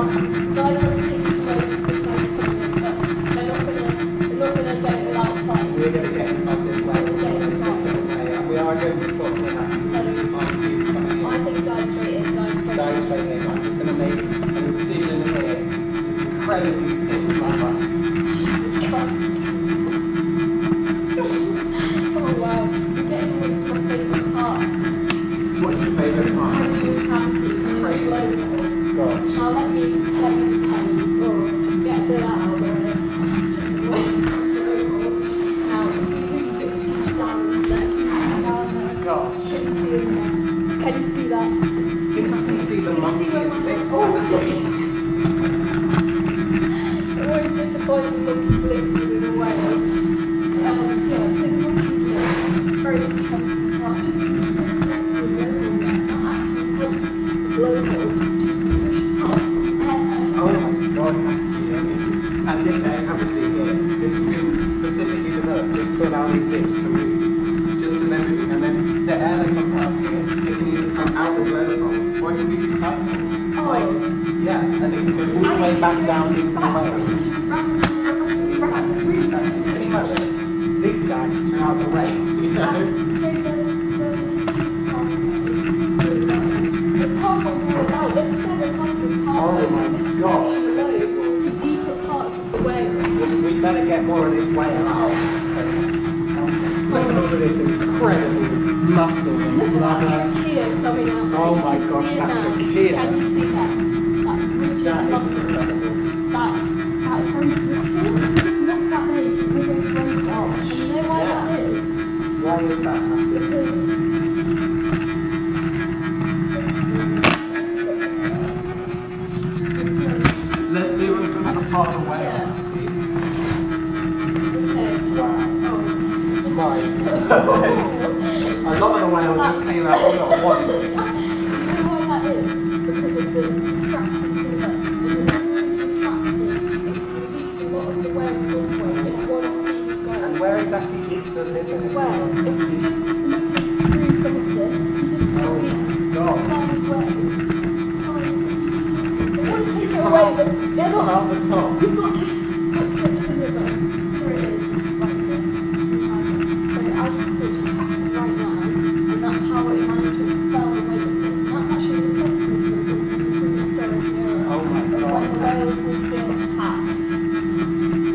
guys want to take the smoke to try to come in, but they're not gonna get it without a fight. We're going to get inside this way. To get inside. We are going to put the masses in time keeps coming in. I think dive straight in, Dive straight in. I'm just going to make an incision here. It's incredibly thin rubber. Jesus Christ. Oh wow, we're getting almost to my favourite part. What's your favourite part? Handsome County, Crazy. Gosh. Now let me just tell you, get a bit out of it. Gosh. Can you see that? I think I can see the monkey's lips. I always need to find the monkey's lips within a whale. Yeah, so the monkey's lips, very interesting part. Just this next to the blowhole there, that actually helps the blowhole to push out air. Oh my god, that's it. And this air cavity here, this has been specifically developed just to allow these lips to move. Just as everything. And then the air that comes out of here, it can either come out the blowhole or it can be recycled. Oh. Yeah, and it can go all the way back down into the whale. Exactly. Pretty much just zigzag throughout the way, you know? So there's pathways all about. There's 700 pathways Oh my in this gosh. section alone to deeper parts of the whale. We better get more of this whale out. Look at all of this incredible muscle and Look at that blubber. trachea coming out. Oh You my can gosh, see it that now. trachea. Can you see that? That rigid That is muscle. incredible. That's very brittle. It's not that big. We're going to break it off. And you know why Yeah. that is? Why is that massive? Let's move on to another part of the whale. Yeah. Let's see. Okay. Wow. Oh. Right. A lot of the whale just came out all at once. You know why that is? Because of the contracted liver. When the liver is retracted, it can release a lot of the whale's body weight in one single go. And where exactly is the liver? Well, if you just look through some of this, you just Oh my god. find where they want to take it Come away, out. but they're Come not. out the top. You've got to get to the liver. Here it is, right here. So as you can see, it's retracted right now, and that's how it managed to expel the weight of this. And that's actually a defense mechanism in the prehistoric era. Oh my When the god. whales will feel attacked.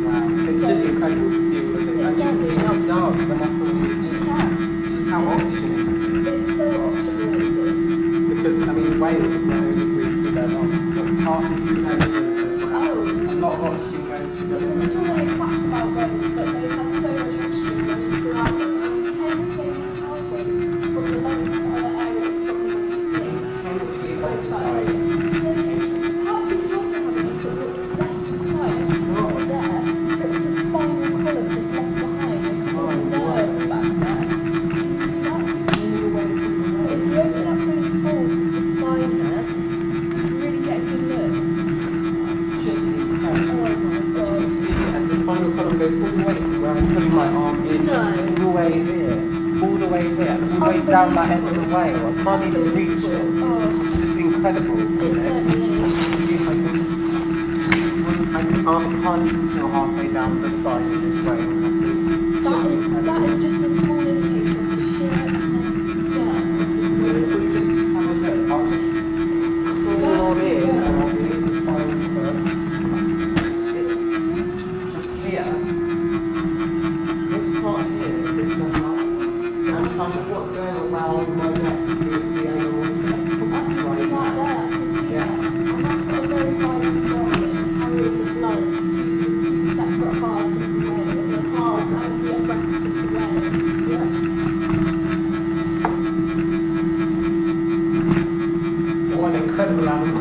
Wow. It's just incredible to see all of this. And you can see how dark the muscle is here. Yeah. It's just how oxygenated it is. It's so oxygenated. Because, I mean, whales not only breathe through their lungs, but partly through their livers as well. Oh. A lot of oxygen going through their So livers. it's really a fact about whales that they have so much oxygen running throughout them, and we can so many pathways from the lungs to other areas from the Intensely outside. oxidized. So perhaps we could also have a look at what's left inside, as you can see there. Look at the spinal column that's left behind, a couple of nerves back there. You can see that's all the way through the whale. If you open up those folds of the spine there, you can really get a good look. It's just incredible. Oh my You god. can see, and the spinal column goes all the way from where I'm putting my arm in, No. all the way here, all the way here, all the way down that end of the whale. I can't even reach it. Oh. It's just incredible. It certainly is. See if I can't even feel halfway down the spine in this way. That is just a small indication of the sheer immense depth. So if we just have a look, I'll just fall in and I'll be able to find it's just here. This part here is the nuts. And kind of what's going around my neck is the aorta. I can see that there, I can see Yeah. that. And that's got a very vital role in carrying the blood to two separate halves of the whale, the heart and the breast of the whale. Yes. What an incredible animal.